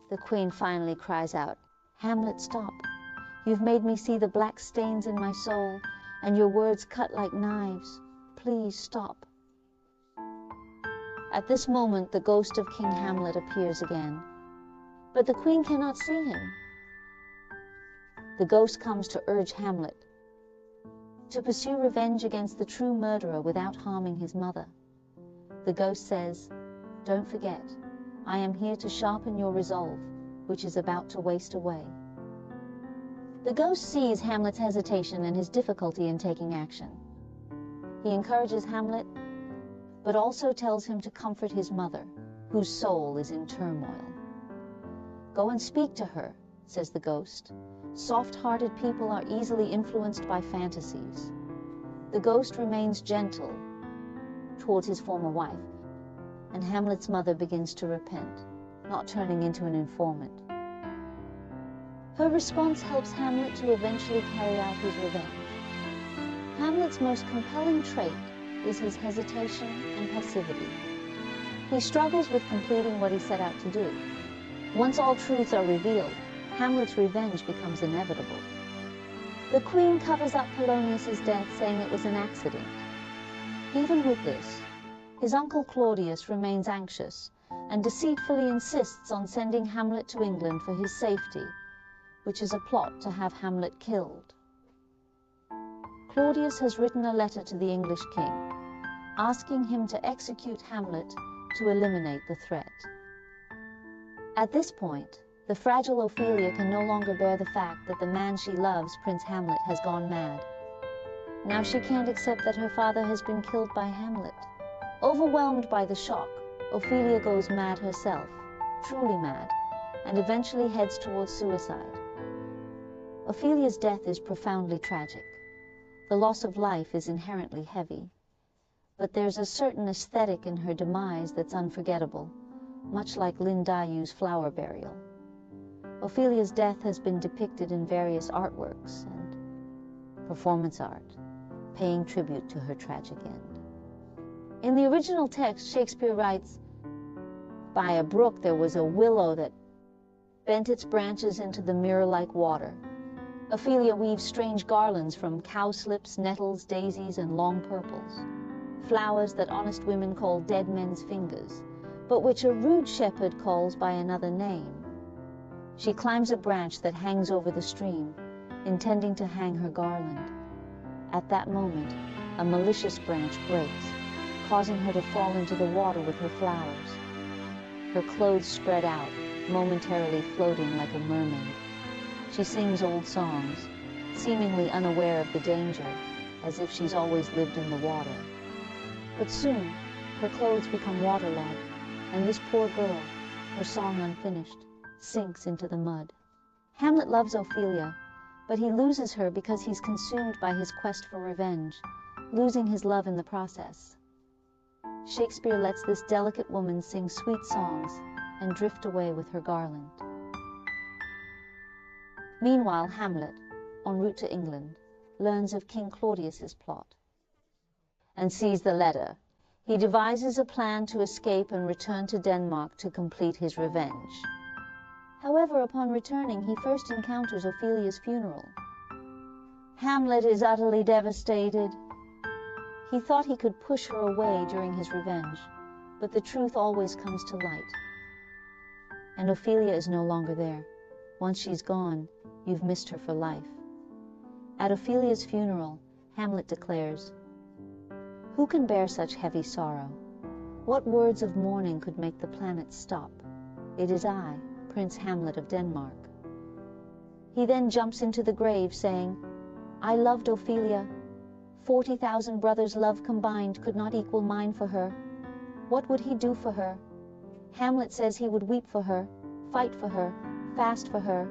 The queen finally cries out, "Hamlet, stop. You've made me see the black stains in my soul, and your words cut like knives. Please stop." At this moment, the ghost of King Hamlet appears again, but the queen cannot see him. The ghost comes to urge Hamlet to pursue revenge against the true murderer without harming his mother. The ghost says, "Don't forget, I am here to sharpen your resolve, which is about to waste away." The ghost sees Hamlet's hesitation and his difficulty in taking action. He encourages Hamlet, but also tells him to comfort his mother, whose soul is in turmoil. "Go and speak to her," says the ghost. "Soft-hearted people are easily influenced by fantasies." The ghost remains gentle towards his former wife, and Hamlet's mother begins to repent, not turning into an informant. Her response helps Hamlet to eventually carry out his revenge. Hamlet's most compelling trait is his hesitation and passivity. He struggles with completing what he set out to do. Once all truths are revealed, Hamlet's revenge becomes inevitable. The queen covers up Polonius's death, saying it was an accident. Even with this, his uncle Claudius remains anxious and deceitfully insists on sending Hamlet to England for his safety, which is a plot to have Hamlet killed. Claudius has written a letter to the English king, asking him to execute Hamlet to eliminate the threat. At this point, the fragile Ophelia can no longer bear the fact that the man she loves, Prince Hamlet, has gone mad. Now she can't accept that her father has been killed by Hamlet. Overwhelmed by the shock, Ophelia goes mad herself, truly mad, and eventually heads towards suicide. Ophelia's death is profoundly tragic. The loss of life is inherently heavy, but there's a certain aesthetic in her demise that's unforgettable, much like Lynn Dayu's flower burial. Ophelia's death has been depicted in various artworks and performance art, paying tribute to her tragic end. In the original text, Shakespeare writes, "By a brook there was a willow that bent its branches into the mirror-like water. Ophelia weaves strange garlands from cowslips, nettles, daisies, and long purples, flowers that honest women call dead men's fingers, but which a rude shepherd calls by another name. She climbs a branch that hangs over the stream, intending to hang her garland. At that moment, a malicious branch breaks, causing her to fall into the water with her flowers. Her clothes spread out, momentarily floating like a mermaid. She sings old songs, seemingly unaware of the danger, as if she's always lived in the water. But soon, her clothes become waterlogged, and this poor girl, her song unfinished, sinks into the mud." Hamlet loves Ophelia, but he loses her because he's consumed by his quest for revenge, losing his love in the process. Shakespeare lets this delicate woman sing sweet songs and drift away with her garland. Meanwhile, Hamlet, en route to England, learns of King Claudius's plot and sees the letter. He devises a plan to escape and return to Denmark to complete his revenge. However, upon returning, he first encounters Ophelia's funeral. Hamlet is utterly devastated. He thought he could push her away during his revenge, but the truth always comes to light. And Ophelia is no longer there. Once she's gone, you've missed her for life. At Ophelia's funeral, Hamlet declares, "Who can bear such heavy sorrow? What words of mourning could make the planets stop? It is I, Prince Hamlet of Denmark." He then jumps into the grave, saying, "I loved Ophelia. 40,000 brothers' love combined could not equal mine for her. What would he do for her? Hamlet says he would weep for her, fight for her, fast for her,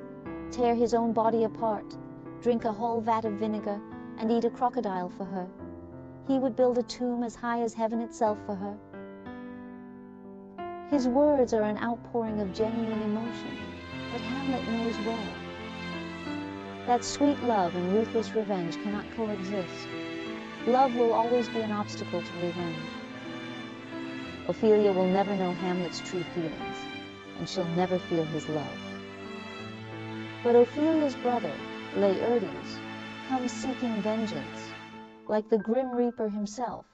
tear his own body apart, drink a whole vat of vinegar, and eat a crocodile for her. He would build a tomb as high as heaven itself for her." His words are an outpouring of genuine emotion, but Hamlet knows well that sweet love and ruthless revenge cannot coexist. Love will always be an obstacle to revenge. Ophelia will never know Hamlet's true feelings, and she'll never feel his love. But Ophelia's brother, Laertes, comes seeking vengeance, like the Grim Reaper himself.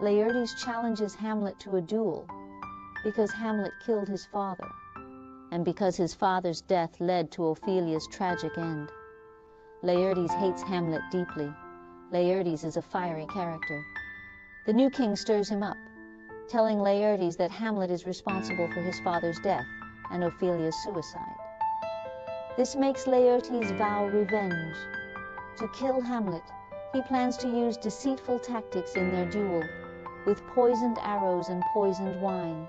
Laertes challenges Hamlet to a duel because Hamlet killed his father, and because his father's death led to Ophelia's tragic end. Laertes hates Hamlet deeply. Laertes is a fiery character. The new king stirs him up, telling Laertes that Hamlet is responsible for his father's death and Ophelia's suicide. This makes Laertes vow revenge. To kill Hamlet, he plans to use deceitful tactics in their duel, with poisoned arrows and poisoned wine.